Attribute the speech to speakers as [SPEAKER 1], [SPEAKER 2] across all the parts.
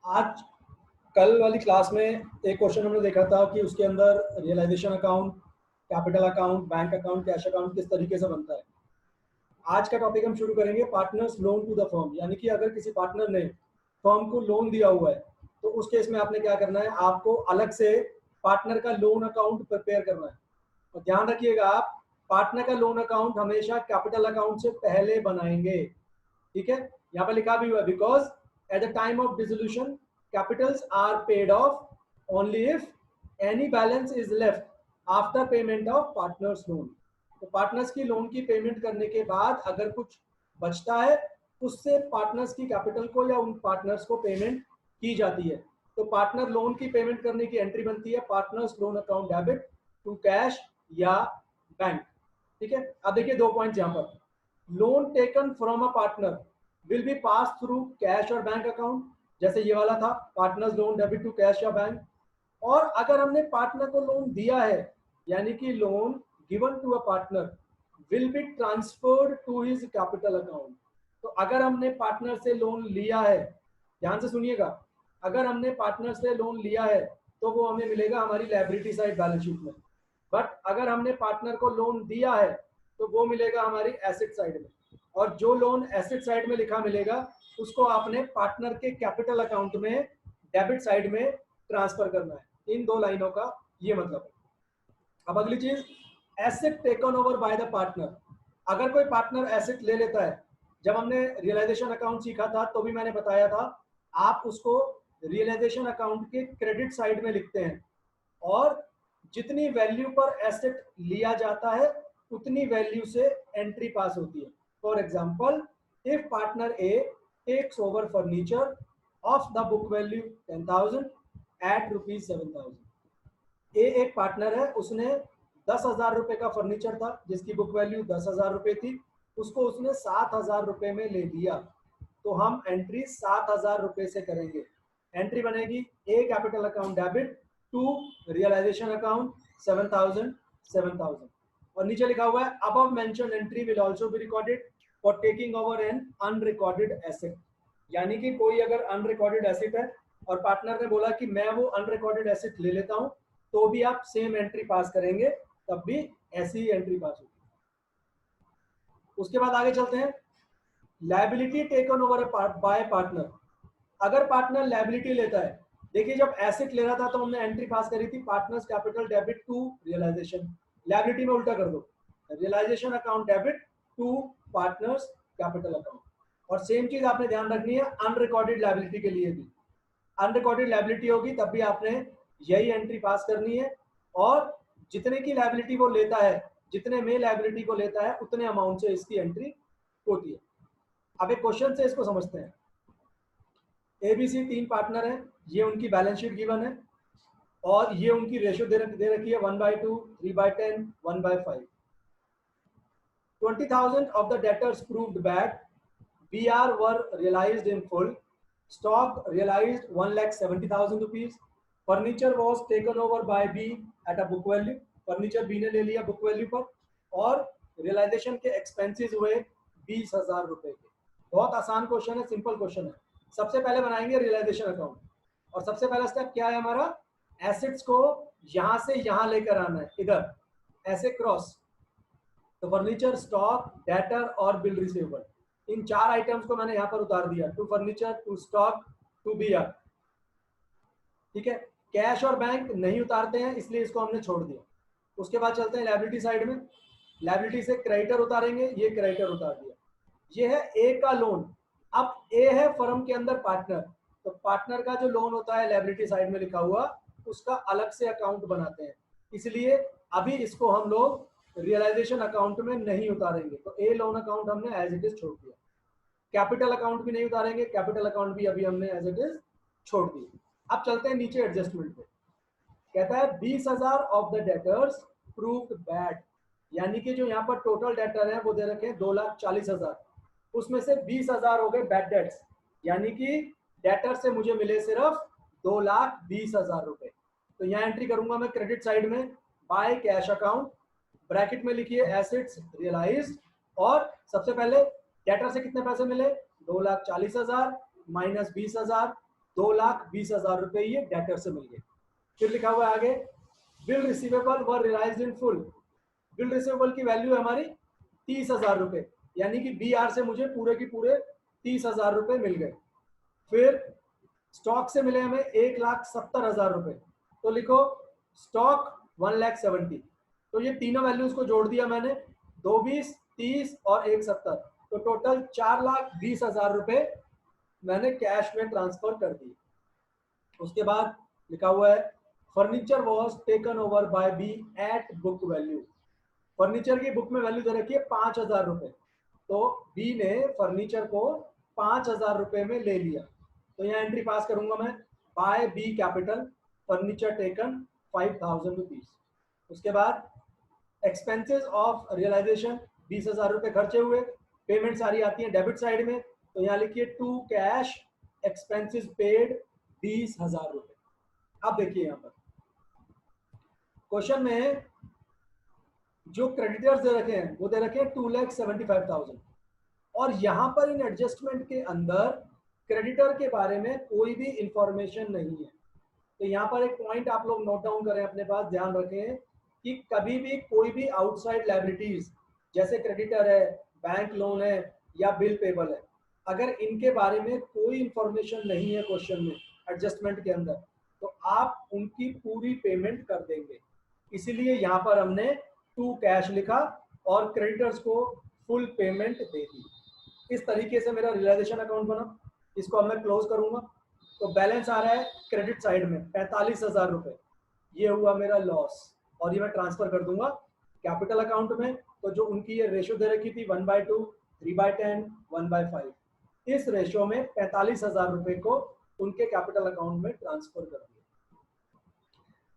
[SPEAKER 1] आज कल वाली क्लास में एक क्वेश्चन हमने देखा था कि उसके अंदर realisation account, capital account, bank account, cash account किस तरीके से बनता है। आज का टॉपिक हम शुरू करेंगे partners loan to the firm, यानी कि अगर किसी पार्टनर ने फर्म को लोन दिया हुआ है तो उस केस में आपने क्या करना है, आपको अलग से पार्टनर का लोन अकाउंट प्रिपेयर करना है। और ध्यान रखिएगा, आप पार्टनर का लोन अकाउंट हमेशा कैपिटल अकाउंट से पहले बनाएंगे। ठीक है, यहाँ पर लिखा भी हुआ है because at the time of dissolution capitals are paid off only if any balance is left after payment of partners loan. तो पार्टनर्स की लोन की पेमेंट करने के बाद अगर कुछ बचता है उससे पार्टनर्स की कैपिटल को या उन पार्टनर्स को पेमेंट की जाती है। तो पार्टनर लोन की पेमेंट करने की एंट्री बनती है partners loan account debit to cash या बैंक। ठीक है, अब देखिए दो पॉइंट्स यहाँ पर। Loan taken from a partner will be pass through cash और बैंक अकाउंट, जैसे ये वाला था partners loan debit to cash या बैंक। और अगर हमने पार्टनर को लोन दिया है यानी कि loan given to a partner will be transferred to his capital account. तो अगर हमने पार्टनर से लोन लिया है, ध्यान से सुनिएगा, अगर हमने पार्टनर से लोन लिया है तो वो हमें मिलेगा हमारी लायबिलिटी साइड बैलेंस शीट में। बट अगर हमने पार्टनर को लोन दिया है तो वो मिलेगा हमारी एसेट साइड में। और जो लोन एसेट साइड में लिखा मिलेगा उसको आपने पार्टनर के कैपिटल अकाउंट में डेबिट साइड में ट्रांसफर करना है। इन दो लाइनों का ये मतलब है। अब अगली चीज, asset taken over by the partner. अगर कोई पार्टनर एसेट ले लेता है, जब हमने रियलाइजेशन अकाउंट सीखा था तो भी मैंने बताया था आप उसको रियलाइजेशन अकाउंट के क्रेडिट साइड में लिखते हैं और जितनी वैल्यू पर एसेट लिया जाता है उतनी वैल्यू से एंट्री पास होती है। For example, if partner A takes over furniture of the book value 10,000 at ₹7,000। A एक पार्टनर है, उसने 10,000 रुपए का फर्नीचर था जिसकी बुक वैल्यू 10,000 रुपए थी, उसको उसने 7,000 रुपए में ले लिया। तो हम एंट्री 7,000 रुपए से करेंगे। एंट्री बनेगी a capital account debit to realisation account 7,000। और नीचे लिखा हुआ है above mentioned entry will also be recorded for taking over an unrecorded asset. यानी कि कोई अगर अनरिकॉर्डेड एसेट है और पार्टनर ने बोला कि मैं वो अनरिकॉर्डेड एसेट ले लेता हूं, तो भी आप सेम एंट्री पास करेंगे, तब भी ऐसी ही एंट्री पास होगी। उसके बाद आगे चलते हैं, liability taken over bye partner. अगर पार्टनर लायबिलिटी लेता है, देखिए जब एसेट ले रहा था तो हमने एंट्री पास करी थी partners capital debit to realisation. Liability में उल्टा कर दो, realisation account debit to partners capital account. और सेम चीज आपने ध्यान रखनी है अनरिकॉर्डेड लायबिलिटी के लिए भी। अनरिकॉर्डेड लायबिलिटी होगी तब भी आपने यही एंट्री पास करनी है। और जितने की लायबिलिटी वो लेता है, जितने में लायबिलिटी को लेता है उतने अमाउंट से इसकी एंट्री होती है। अब एक क्वेश्चन से इसको समझते हैं। एबीसी तीन पार्टनर हैं, ये उनकी बैलेंस शीट गिवन है और ये उनकी रेशियो दे रखी है 1/2, 3/10, 1/5। 20,000 of the debtors proved bad. BR were realized in full. Stock realized 1,70,000 rupees. Furniture was taken over by B at a book value. Furniture B ने ले लिया बुक वैल्यू पर और रियलाइजेशन के एक्सपेंसेस हुए 20,000 रुपए के। बहुत आसान क्वेश्चन है, सिंपल क्वेश्चन है। सबसे पहले बनाएंगे रियलाइजेशन अकाउंट और सबसे पहला स्टेप क्या है हमारा, एसेट्स को यहां से यहां लेकर आना है, इधर ऐसे क्रॉस। तो फर्नीचर, स्टॉक, डेटर और बिल रिसीवेबल, इन चार आइटम्स को मैंने यहाँ पर उतार दिया, to furniture, to stock, to BR. ठीक है, कैश और बैंक नहीं उतारते हैं इसलिए इसको हमने छोड़ दिया। उसके बाद चलते हैं लायबिलिटी साइड में। लायबिलिटी से क्रेडिटर उतारेंगे, ये क्रेडिटर उतार दिया। ये है ए का लोन। अब ए है फर्म के अंदर पार्टनर, तो पार्टनर का जो लोन होता है लायबिलिटी साइड में लिखा हुआ उसका अलग से अकाउंट बनाते हैं, इसलिए अभी इसको हम लोग रियलाइजेशन अकाउंट में नहीं उतारेंगे। तो ए लोन अकाउंट हमने एज इट इज छोड़ दिया। कैपिटल अकाउंट भी नहीं उतारेंगे, कैपिटल अकाउंट भी अभी हमने एज इट इज छोड़ दिया। अब चलते हैं नीचे एडजस्टमेंट पे। कहता है 20,000 of the debtors proved bad, यानी कि जो यहाँ पर टोटल डेटर है वो दे रखे हैं 2,40,000, उसमें से 20,000 हो गए बैड डेट्स, यानी कि डेटर से मुझे मिले सिर्फ 2,20,000 रुपए। तो यहाँ एंट्री करूंगा मैं क्रेडिट साइड में बाय कैश अकाउंट, ब्रैकेट में लिखिए एसेट्स रियलाइज्ड, और सबसे पहले डेटर से कितने पैसे मिले 2,40,000 माइनस 20,000, 2,20,000 रुपए ये डेटर से मिल गए। फिर लिखा हुआ है आगे, bill receivable were realised in full. Bill receivable की वैल्यू है हमारी 30,000 रुपए, यानी कि BR से मुझे पूरे की पूरे 30,000 रुपए मिल गए। फिर स्टॉक से मिले हमें 1,70,000 रुपए, तो लिखो स्टॉक 1,70,000। तो ये तीनों वैल्यूज को जोड़ दिया मैंने, 2,20, 30 और 1,70, तो टोटल 4,20,000 रुपए मैंने कैश में ट्रांसफर कर दिए। उसके बाद लिखा हुआ है furniture was taken over by B at book value. Furniture की बुक में वैल्यू दे रखी है 5,000 रुपए, तो बी ने फर्नीचर को 5,000 रुपए में ले लिया। तो यहाँ एंट्री पास करूंगा मैं, by B capital furniture taken 5,000 rupees. उसके बाद एक्सपेंसेस ऑफ रियलाइजेशन 20,000 रुपए खर्चे हुए, पेमेंट सारी आती है डेबिट साइड में, तो यहाँ लिखिए टू कैश एक्सपेंसेस पेड 20,000 रुपए। अब देखिए यहाँ पर क्वेश्चन में जो क्रेडिटर्स दे रखे हैं वो दे रखे हैं 2,75,000, और यहाँ पर इन एडजस्टमेंट के अंदर क्रेडिटर के बारे में कोई भी इंफॉर्मेशन नहीं है। तो यहाँ पर एक पॉइंट आप लोग नोट डाउन करें, अपने पास ध्यान रखें कि कभी भी कोई भी आउटसाइड लायबिलिटीज जैसे क्रेडिटर है, बैंक लोन है या बिल पेबल है, अगर इनके बारे में कोई इंफॉर्मेशन नहीं है क्वेश्चन में एडजस्टमेंट के अंदर, तो आप उनकी पूरी पेमेंट कर देंगे। इसीलिए यहाँ पर हमने टू कैश लिखा और क्रेडिटर्स को फुल पेमेंट दे दी। इस तरीके से मेरा रियलाइजेशन अकाउंट बना। इसको अब मैं क्लोज करूंगा, तो बैलेंस आ रहा है क्रेडिट साइड में 45,000 रुपए, ये हुआ मेरा लॉस, और ये मैं ट्रांसफर कर दूंगा कैपिटल अकाउंट में। तो जो उनकी ये रेशो दे रखी थी 1/2, 3/10, 1/5, इस रेशो में 45,000 रुपए को उनके कैपिटल अकाउंट में ट्रांसफर कर दिया।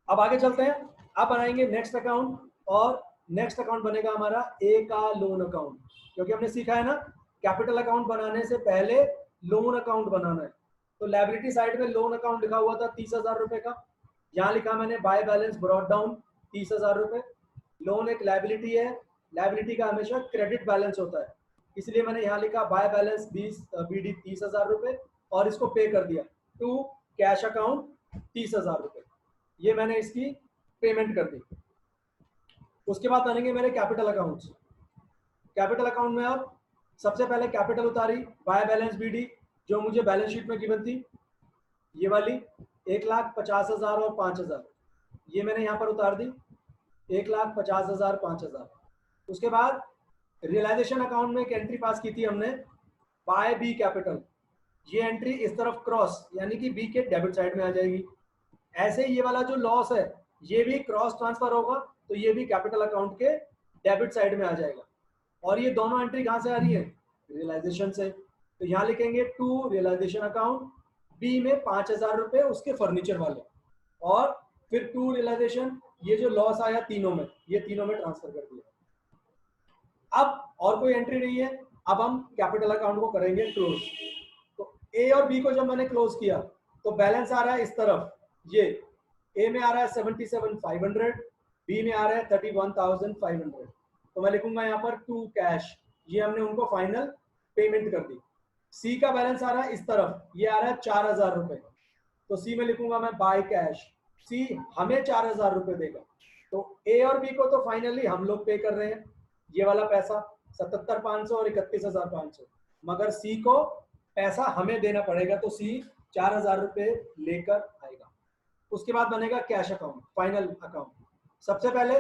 [SPEAKER 1] अब आगे चलते हैं, अब बनाएंगे नेक्स्ट अकाउंट, और नेक्स्ट अकाउंट बनेगा हमारा ए का लोन अकाउंट, क्योंकि हमने सीखा है ना कैपिटल अकाउंट बनाने से पहले लोन अकाउंट बनाना है। तो लायबिलिटी साइड में लोन अकाउंट लिखा हुआ था 30,000 रुपए का, यहाँ लिखा मैंने बाय बैलेंस ब्रॉट डाउन 30,000 रुपए। लोन एक लायबिलिटी है, लायबिलिटी का हमेशा क्रेडिट बैलेंस होता है, इसलिए मैंने यहाँ लिखा बाय बैलेंस BD 30,000 रुपए, और इसको पे कर दिया टू कैश अकाउंट 30,000 रुपए, ये मैंने इसकी पेमेंट कर दी। उसके बाद बनेंगे मेरे कैपिटल अकाउंट्स। कैपिटल अकाउंट में अब सबसे पहले कैपिटल उतारी बाय बैलेंस BD, जो मुझे बैलेंस शीट में गिवन थी, ये वाली 1,50,000 और 5,000, ये मैंने यहाँ पर उतार दी 1,50,000 5,000। उसके बाद रियलाइजेशन अकाउंट में एक एंट्री पास की थी हमने बाय बी कैपिटल, ये एंट्री इस तरफ क्रॉस यानी कि बी के डेबिट साइड में आ जाएगी। ऐसे ये वाला जो लॉस है ये भी क्रॉस ट्रांसफर होगा, तो ये भी कैपिटल अकाउंट के डेबिट साइड में आ जाएगा। और ये दोनों एंट्री कहाँ से आ रही है? रियलाइजेशन से। तो यहाँ लिखेंगे टू रियलाइजेशन अकाउंट, बी में 5,000 रुपए उसके फर्नीचर वाले, और फिर टू रियलाइजेशन, ये जो लॉस आया तीनों में, ये तीनों में ट्रांसफर कर दिया। अब और कोई एंट्री नहीं है, अब हम कैपिटल अकाउंट को करेंगे क्लोज। तो ए और बी को जब मैंने क्लोज किया तो बैलेंस आ रहा है इस तरफ, ये ए में आ रहा है 77,500, बी में आ रहा है 31,500। तो मैं लिखूंगा यहाँ पर टू कैश, ये हमने उनको फाइनल पेमेंट कर दी। सी का बैलेंस आ रहा है इस तरफ, ये आ रहा है 4,000 रुपए, तो सी में लिखूंगा मैं बाय कैश, सी हमें 4,000 रुपए देगा। तो ए और बी को तो फाइनली हम लोग पे कर रहे हैं ये वाला पैसा 77,500 और 31,500, मगर सी को पैसा हमें देना पड़ेगा, तो सी 4,000 रुपए लेकर आएगा। उसके बाद बनेगा कैश अकाउंट, फाइनल अकाउंट। सबसे पहले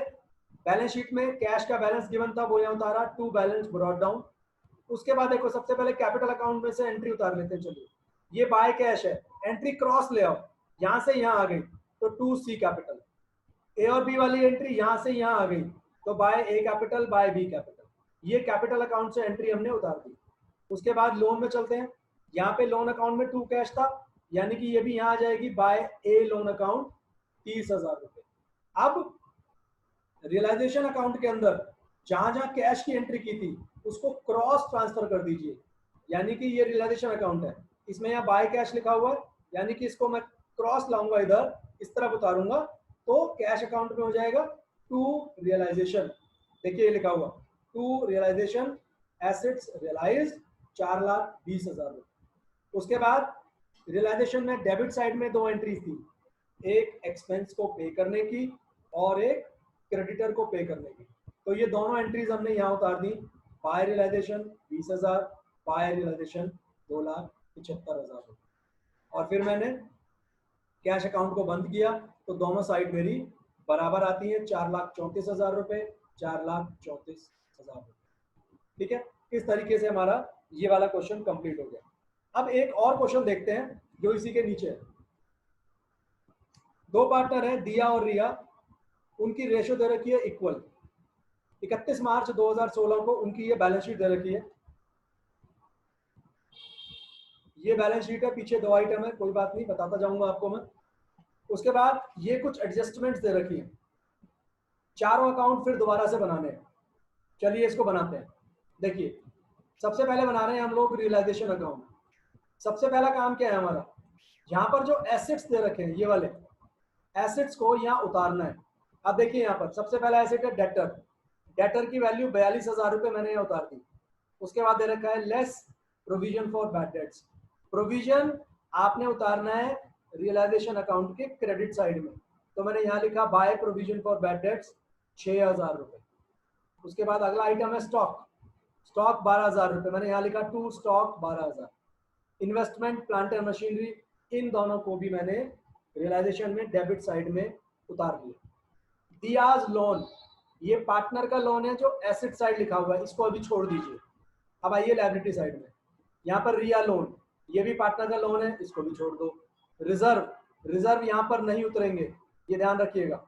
[SPEAKER 1] बैलेंस शीट में कैश का बैलेंस गिवन था, वो यहाँ उतारा टू बैलेंस ब्रॉट डाउन। उसके बाद देखो सबसे पहले कैपिटल अकाउंट में से एंट्री उतार लेते हैं। चलिए ये बाय कैश है, एंट्री क्रॉस ले आओ, यहाँ से यहाँ आ गई तो टू सी कैपिटल। ए और बी वाली एंट्री यहाँ से यहाँ आ गई तो by A capital by B capital, ये कैपिटल अकाउंट से एंट्री हमने उतार दी। उसके बाद लोन में चलते हैं, यहाँ पे लोन अकाउंट में टू कैश था, यानी कि ये भी यहाँ आ जाएगी बाय ए लोन अकाउंट 30,000 रुपए। अब रियलाइजेशन अकाउंट के अंदर जहां जहां कैश की एंट्री की थी उसको क्रॉस ट्रांसफर कर दीजिए, यानी कि ये रियलाइजेशन अकाउंट है, इसमें यहाँ बाय कैश लिखा हुआ है, यानी कि इसको मैं क्रॉस लाऊंगा इधर, इस तरफ उतारूंगा तो कैश अकाउंट में हो जाएगा टू रियलाइजेशन। देखिए ये लिखा हुआ टू रियलाइजेशन एसेट्स रियलाइज्ड 4,20,000 रुपए। उसके बाद रियलाइजेशन में डेबिट साइड में दो एंट्रीज थी, एक एक्सपेंस को पे करने की और एक क्रेडिटर को पे करने की। तो ये दोनों एंट्रीज हमने यहाँ उतार दी। By realisation 20,000, by realisation 2,75,000। और फिर मैंने कैश अकाउंट को बंद किया तो दोनों साइड मेरी बराबर आती है, 4,34,000 रुपये, 4,34,000 रुपये। ठीक है, इस तरीके से हमारा ये वाला क्वेश्चन कंप्लीट हो गया। अब एक और क्वेश्चन देखते हैं जो इसी के नीचे है। दो पार्टनर है दिया और रिया, उनकी रेशो दे रखी है इक्वल। 31 मार्च 2016 को उनकी ये बैलेंस शीट दे रखी है। ये बैलेंस शीट है, पीछे दो आइटम है, कोई बात नहीं, बताता जाऊंगा आपको मैं। उसके बाद ये कुछ एडजस्टमेंट्स दे रखी है, चारों अकाउंट फिर दोबारा से बनाने हैं। चलिए इसको बनाते हैं। देखिए सबसे पहले बना रहे हैं हम लोग रियलाइजेशन अकाउंट। सबसे पहला काम क्या है हमारा, यहाँ पर जो एसेट्स दे रखे हैं ये वाले एसेट्स को यहाँ उतारना है। अब देखिए यहाँ पर सबसे पहला एसेट है डेटर। डेटर की वैल्यू 42,000 रुपये मैंने यहाँ उतार दी। उसके बाद दे रखा है less provision for bad debts. Provision आपने उतारना है रियलाइजेशन अकाउंट के क्रेडिट साइड में, तो मैंने यहाँ लिखा by provision for bad debts 6,000 रुपये। उसके बाद अगला आइटम है स्टॉक। स्टॉक 12,000 रुपये, मैंने यहाँ लिखा to stock 12,000। Investment plant and machinery, इन दोनों को भी मैंने रियलाइजेशन में डेबिट साइड में उतार दिया। दियाज लोन, ये पार्टनर का लोन है जो एसेट साइड लिखा हुआ है, इसको अभी छोड़ दीजिए। अब आइए लायबिलिटी साइड में, यहाँ पर रिया लोन, ये भी पार्टनर का लोन है, इसको भी छोड़ दो। रिजर्व, रिजर्व यहाँ पर नहीं उतरेंगे, ये ध्यान रखिएगा।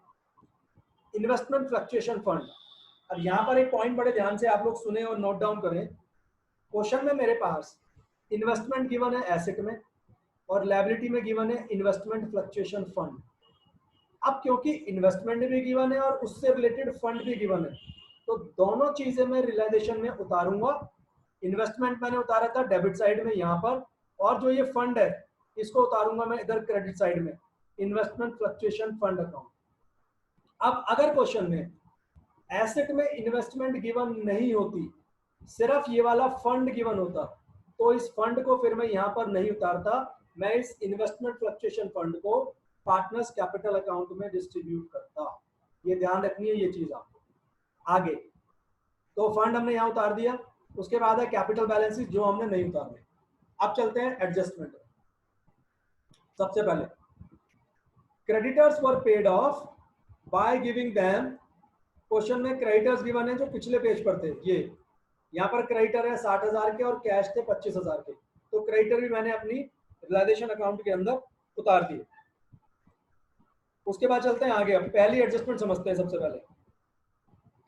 [SPEAKER 1] इन्वेस्टमेंट फ्लक्चुएशन फंड, अब यहाँ पर एक पॉइंट बड़े ध्यान से आप लोग सुने और नोट डाउन करें। क्वेश्चन में मेरे पास इन्वेस्टमेंट गिवन है एसेट में और लायबिलिटी में गिवन है इन्वेस्टमेंट फ्लक्चुएशन फंड। अब क्योंकि इन्वेस्टमेंट भी गिवन है और उससे रिलेटेड फंड भी गिवन है, तो दोनों चीजें मैं रियलाइजेशन में उतारूंगा। इन्वेस्टमेंट मैंने उतारा था डेबिट साइड में यहाँ पर, और जो ये फंड है इसको उतारूंगा मैं इधर क्रेडिट साइड में, इन्वेस्टमेंट फ्लक्चुएशन फंड अकाउंट। अब अगर क्वेश्चन में एसेट में इन्वेस्टमेंट गिवन नहीं होती, सिर्फ ये वाला फंड गिवन होता, तो इस फंड को फिर मैं यहाँ पर नहीं उतारता, मैं इस इन्वेस्टमेंट फ्लक्चुएशन फंड को पार्टनर्स कैपिटल अकाउंट में डिस्ट्रीब्यूट करता। ये ध्यान रखनी है ये चीज आपको। आगे तो फंड हमने यहाँ उतार दिया। उसके बाद है कैपिटल बैलेंसेस जो हमने नहीं उतारने। अब चलते हैं एडजस्टमेंट। सबसे पहले creditors were paid of by giving them. Question में क्रेडिटर्स गिवन है जो पिछले पेज पर थे, ये यहाँ पर क्रेडिटर है 60,000 के और कैश थे 25,000 के, तो क्रेडिटर भी मैंने अपनी रियलाइजेशन अकाउंट के अंदर उतार दिए। उसके बाद चलते हैं आगे। अब पहली एडजस्टमेंट समझते हैं। सबसे पहले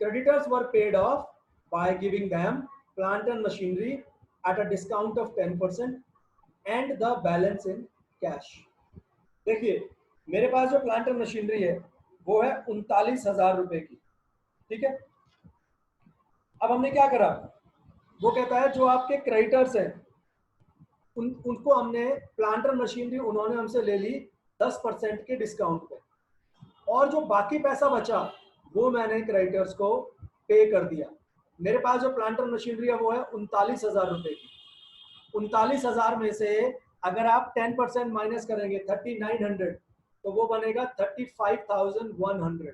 [SPEAKER 1] creditors were paid of by giving them plant and machinery at a discount of 10% and the balance in cash. देखिए मेरे पास जो प्लांट एंड मशीनरी है वो है 39,000 रुपए की, ठीक है। अब हमने क्या करा, वो कहता है जो आपके क्रेडिटर्स हैं उनको हमने प्लांट एंड मशीनरी उन्होंने हमसे ले ली 10% के डिस्काउंट पे, और जो बाकी पैसा बचा वो मैंने क्रेडिटर्स को पे कर दिया। मेरे पास जो प्लांट एंड मशीनरी है वो है 39,000 रुपए की। 39,000 में से अगर आप 10% माइनस करेंगे 3,900, तो वो बनेगा 35,100।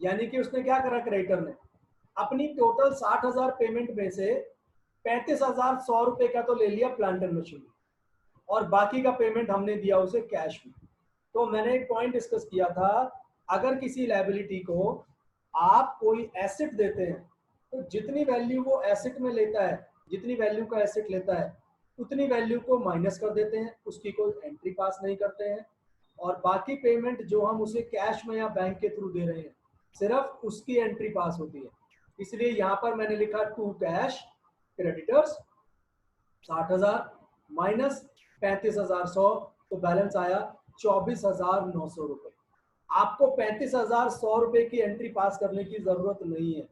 [SPEAKER 1] यानी कि उसने क्या करा, क्रेडिटर ने अपनी टोटल 60,000 पेमेंट में से 35,100 रुपए का तो ले लिया प्लांट एंड मशीनरी, और बाकी का पेमेंट हमने दिया उसे कैश में। तो मैंने एक पॉइंट डिस्कस किया था, अगर किसी लायबिलिटी को आप कोई एसेट देते हैं तो जितनी वैल्यू वो एसेट में लेता है, जितनी वैल्यू का एसेट लेता है उतनी वैल्यू को माइनस कर देते हैं, उसकी कोई एंट्री पास नहीं करते हैं, और बाकी पेमेंट जो हम उसे कैश में या बैंक के थ्रू दे रहे हैं सिर्फ उसकी एंट्री पास होती है। इसलिए यहाँ पर मैंने लिखा टू कैश क्रेडिटर्स 60,000 माइनस 35,100, तो बैलेंस आया 24,900 रुपए। आपको 35,100 रुपए की एंट्री पास करने की जरूरत नहीं है,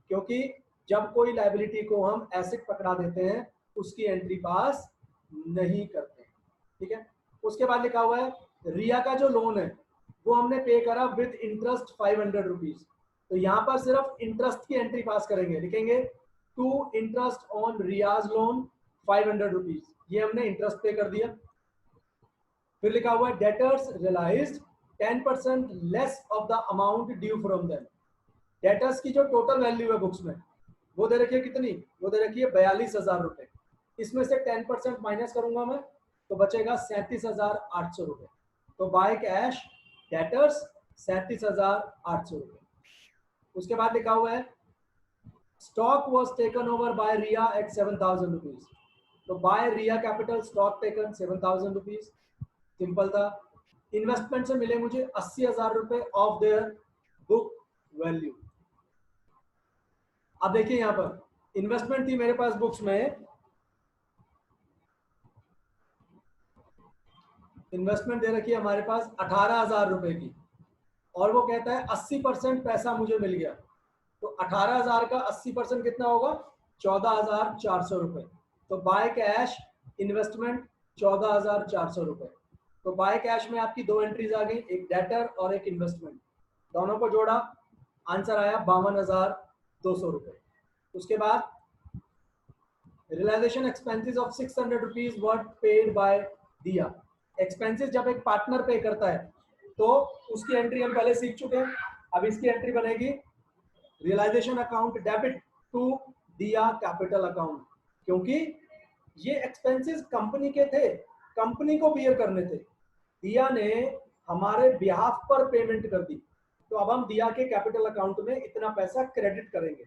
[SPEAKER 1] क्योंकि जब कोई लायबिलिटी को हम एसेट पकड़ा देते हैं उसकी एंट्री पास नहीं करते, ठीक है। उसके बाद लिखा हुआ है रिया का जो लोन है वो हमने पे करा विद इंटरेस्ट 500 रुपीज, तो यहाँ पर सिर्फ इंटरेस्ट की एंट्री पास करेंगे, लिखेंगे to interest on Riyaz loan 500 rupees, ये हमने इंटरेस्ट पे कर दिया। फिर लिखा हुआ है debtors realised 10% less of the amount due from them. Debtors की जो टोटल वैल्यू है बुक्स में वो दे रखी है कितनी, वो दे रखी है 42,000 रुपए। इसमें से 10% माइनस करूंगा मैं तो बचेगा 37,800 रुपए। तो बाय कैश डेटर्स 37,800 रुपए। उसके बाद लिखा हुआ है stock was taken over by रिया एट 7,000 रुपीज। तो बाय रिया capital stock taken 7,000 rupees, simple था। इन्वेस्टमेंट से मिले मुझे 80,000 रुपए ऑफ देयर बुक वैल्यू। अब देखिए यहां पर इन्वेस्टमेंट थी मेरे पास बुक्स में, इन्वेस्टमेंट दे रखी है हमारे पास 18,000 रुपए की, और वो कहता है 80% पैसा मुझे मिल गया। तो 18,000 का 80% कितना होगा, 14,400 रुपए। तो बाय कैश इन्वेस्टमेंट 14,400 रुपए। तो बाय कैश में आपकी दो एंट्रीज आ गई, एक डेटर और एक इन्वेस्टमेंट, दोनों को जोड़ा, आंसर आया 52,200 रुपए। उसके बाद realisation expenses of 600 rupees were paid by दिया। एक्सपेंसेस जब एक पार्टनर पे करता है तो उसकी एंट्री हम पहले सीख चुके हैं। अब इसकी एंट्री बनेगी रियलाइजेशन अकाउंट डेबिट टू दिया कैपिटल अकाउंट, क्योंकि ये एक्सपेंसेस कंपनी के थे, कंपनी को बियर करने थे, दिया ने हमारे बिहाफ पर पेमेंट कर दी, तो अब हम दिया के कैपिटल अकाउंट में इतना पैसा क्रेडिट करेंगे।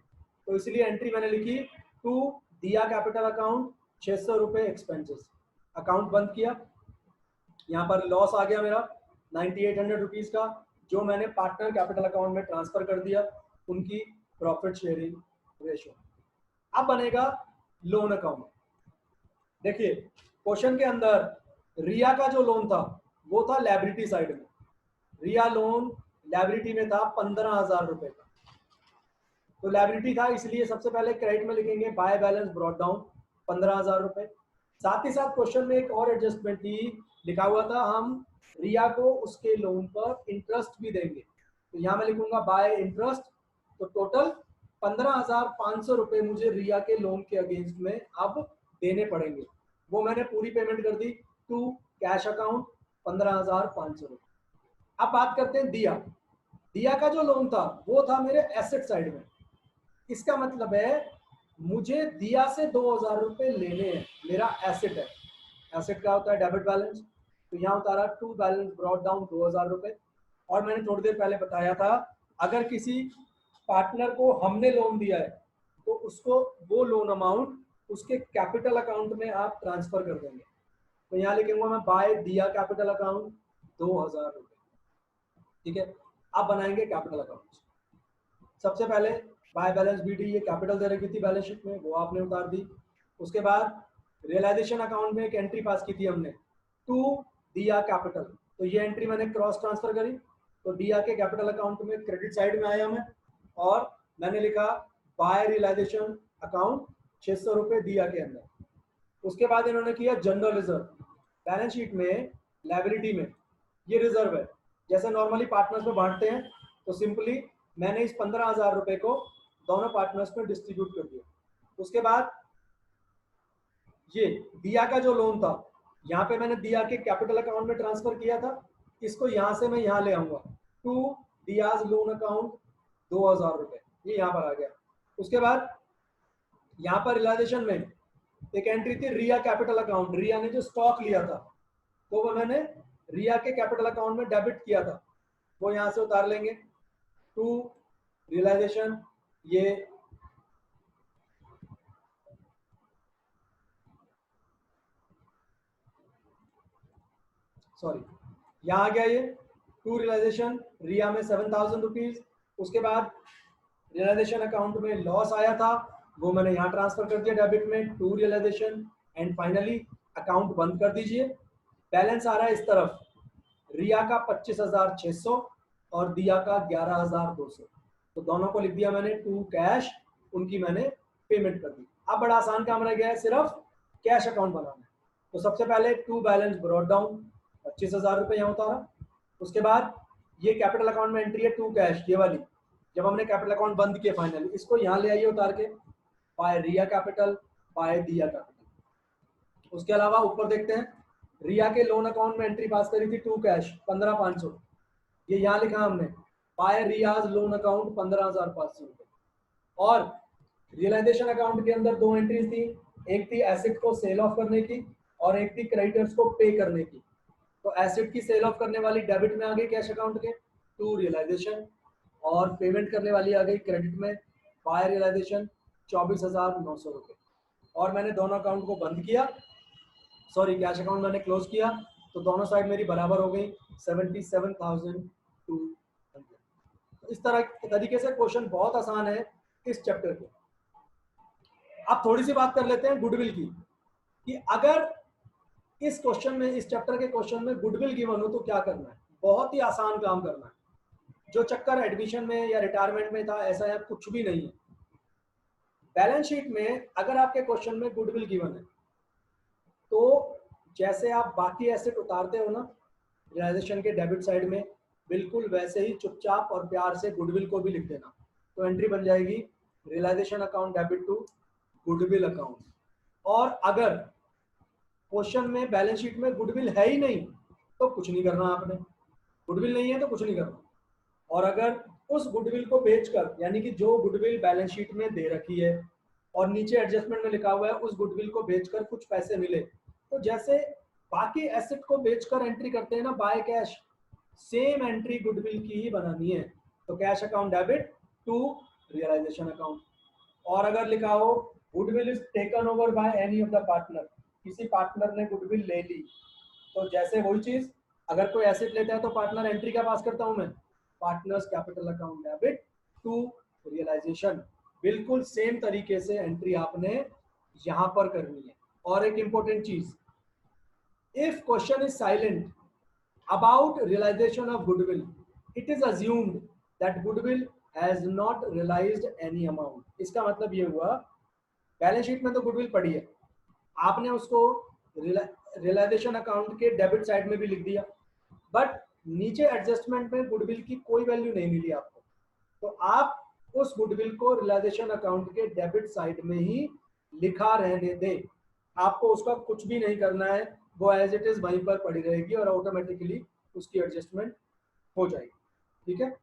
[SPEAKER 1] तो इसलिए एंट्री मैंने लिखी टू दिया कैपिटल अकाउंट 600 रुपए एक्सपेंसेस। अकाउंट बंद किया, यहाँ पर लॉस आ गया मेरा 9800 रुपीज का, जो मैंने पार्टनर कैपिटल अकाउंट में ट्रांसफर कर दिया उनकी प्रॉफिट शेयरिंग रेशो। अब बनेगा लोन अकाउंट। देखिए क्वेश्चन के अंदर रिया का जो लोन था वो था लायबिलिटी साइड में, रिया लोन लायबिलिटी में था 15,000 रुपए का, तो लायबिलिटी था इसलिए सबसे पहले क्रेडिट में लिखेंगे बाय बैलेंस ब्रॉट डाउन 15,000 रुपए। साथ ही साथ क्वेश्चन में एक और एडजस्टमेंट थी, लिखा हुआ था हम रिया को उसके लोन पर इंटरेस्ट भी देंगे, तो यहाँ मैं लिखूंगा बाय इंटरेस्ट। तो टोटल 15,500 रुपए मुझे रिया के लोन के अगेंस्ट में अब देने पड़ेंगे, वो मैंने पूरी पेमेंट कर दी टू कैश अकाउंट 15,500 रुपए। अब बात करते हैं दिया। दिया का जो लोन था वो था मेरे एसेट साइड में, इसका मतलब है मुझे दिया से 2,000 रुपए लेने हैं, मेरा एसेट है। एसेट क्या होता है, डेबिट बैलेंस, तो यहाँ उतारा टू बैलेंस ब्रॉट डाउन 2,000 रुपए। और मैंने थोड़ी देर पहले बताया था अगर किसी पार्टनर को हमने लोन दिया है तो उसको वो लोन अमाउंट उसके कैपिटल अकाउंट में आप ट्रांसफर कर देंगे। तो यहाँ लिखूंगा मैं बाय दिया कैपिटल अकाउंट 2,000 रुपए, ठीक है। आप बनाएंगे कैपिटल अकाउंट। सबसे पहले बाय बैलेंस बीटी, ये कैपिटल दे रखी थी बैलेंस शीट में, वो आपने उतार दी। उसके बाद रियलाइजेशन अकाउंट में एक एंट्री पास की थी हमने टू दिया कैपिटल, तो ये एंट्री मैंने क्रॉस ट्रांसफर करी, तो दिया के कैपिटल अकाउंट में क्रेडिट साइड में आया मैं, और मैंने लिखा बाय रियलाइजेशन अकाउंट 600 रुपए दिया के अंदर। उसके बाद इन्होंने किया जनरल रिजर्व, बैलेंस शीट में लायबिलिटी में ये रिजर्व है, जैसे नॉर्मली पार्टनर्स में बांटते हैं, तो सिंपली मैंने इस 15,000 रुपए को दोनों पार्टनर्स में डिस्ट्रीब्यूट कर दिया। उसके बाद ये दिया का जो लोन था यहाँ पे मैंने दिया के कैपिटल अकाउंट में ट्रांसफर किया था, इसको यहाँ से मैं यहाँ ले आऊंगा टू दियाज लोन अकाउंट 2,000 रुपए, ये यहाँ पर आ गया। उसके बाद यहाँ पर रियलाइजेशन में एक एंट्री थी रिया कैपिटल अकाउंट, रिया ने जो स्टॉक लिया था तो वो मैंने रिया के कैपिटल अकाउंट में डेबिट किया था, वो यहाँ से उतार लेंगे टू रियलाइजेशन, ये सॉरी यहाँ आ गया, ये टू रियलाइजेशन रिया में 7,000 रुपीज। उसके बाद रियलाइजेशन अकाउंट में लॉस आया था वो मैंने यहाँ ट्रांसफर कर दिया डेबिट में to realisation, and finally account बंद कर दीजिए। बैलेंस आ रहा है इस तरफ रिया का 25,600 और दिया का 11,200, तो दोनों को लिख दिया मैंने टू कैश, उनकी मैंने पेमेंट कर दी। अब बड़ा आसान काम रह गया है सिर्फ कैश अकाउंट बनाना। तो सबसे पहले टू बैलेंस ब्रॉट डाउन 25,000 रुपये यहाँ उतारा। उसके बाद ये कैपिटल अकाउंट में एंट्री है टू कैश, ये वाली जब हमने कैपिटल अकाउंट बंद किया फाइनली, इसको यहाँ ले आइए उतार के बाय रिया कैपिटल बाय दिया कैपिटल। उसके अलावा ऊपर देखते हैं रिया के लोन अकाउंट में एंट्री पास करी थी 2 कैश 15,500, ये यहाँ लिखा हमने बाय रियाज लोन अकाउंट 15,500 रुपये। और रियलाइजेशन अकाउंट के अंदर 2 एंट्रीज थी, एक थी एसेट को सेल ऑफ करने की और एक थी क्रेडिटर्स को पे करने की। तो एसेट की सेल ऑफ करने वाली डेबिट में आ गई कैश अकाउंट के टू रियलाइजेशन, और पेमेंट करने वाली आ गई क्रेडिट में बाय रियलाइजेशन 24,900 रुपये। और मैंने दोनों अकाउंट को बंद किया, सॉरी कैश अकाउंट मैंने क्लोज किया, तो दोनों साइड मेरी बराबर हो गई 77,200। इस तरह तरीके से क्वेश्चन बहुत आसान है इस चैप्टर के। अब थोड़ी सी बात कर लेते हैं गुडविल की, कि अगर इस क्वेश्चन में, इस चैप्टर के क्वेश्चन में गुडविल गिवन हो तो क्या करना है। बहुत ही आसान काम करना है, जो चक्कर एडमिशन में या रिटायरमेंट में था ऐसा यहाँ कुछ भी नहीं है। बैलेंस शीट में अगर आपके क्वेश्चन में गुडविल गिवन है तो जैसे आप बाकी एसेट उतारते हो ना रियलाइजेशन के डेबिट साइड में, बिल्कुल वैसे ही चुपचाप और प्यार से गुडविल को भी लिख देना। तो एंट्री बन जाएगी realisation account debit to goodwill account. और अगर क्वेश्चन में बैलेंस शीट में गुडविल है ही नहीं तो कुछ नहीं करना आपने, गुडविल नहीं है तो कुछ नहीं करना। और अगर उस गुडविल को बेचकर, यानी कि जो गुडविल बैलेंस शीट में दे रखी है और नीचे एडजस्टमेंट में लिखा हुआ है उस गुडविल को बेचकर कुछ पैसे मिले, तो जैसे बाकी एसेट को बेचकर एंट्री करते हैं ना by cash, same entry goodwill की ही बनानी है। तो cash account debit to realisation account. और अगर लिखा हो goodwill is taken over by any of the partner, किसी पार्टनर ने गुडविल ले ली, तो जैसे वही चीज अगर कोई एसेट लेता है तो पार्टनर एंट्री क्या पास करता हूं मैं, partners capital account debit to realisation. बिल्कुल सेम तरीके से एंट्री आपने यहां पर करनी है। और एक इंपॉर्टेंट चीज, if question is silent about realisation of goodwill, it is assumed that goodwill has not realised any amount. इसका मतलब ये हुआ बैलेंस शीट में तो गुडविल पड़ी है, आपने उसको रियलाइजेशन अकाउंट के डेबिट साइड में भी लिख दिया, बट नीचे एडजस्टमेंट में गुडविल की कोई वैल्यू नहीं मिली आपको, तो आप उस गुडविल को रियलाइजेशन अकाउंट के डेबिट साइड में ही लिखा रहने दें। आपको उसका कुछ भी नहीं करना है, वो एज इट इज वहीं पर पड़ी रहेगी और ऑटोमेटिकली उसकी एडजस्टमेंट हो जाएगी। ठीक है।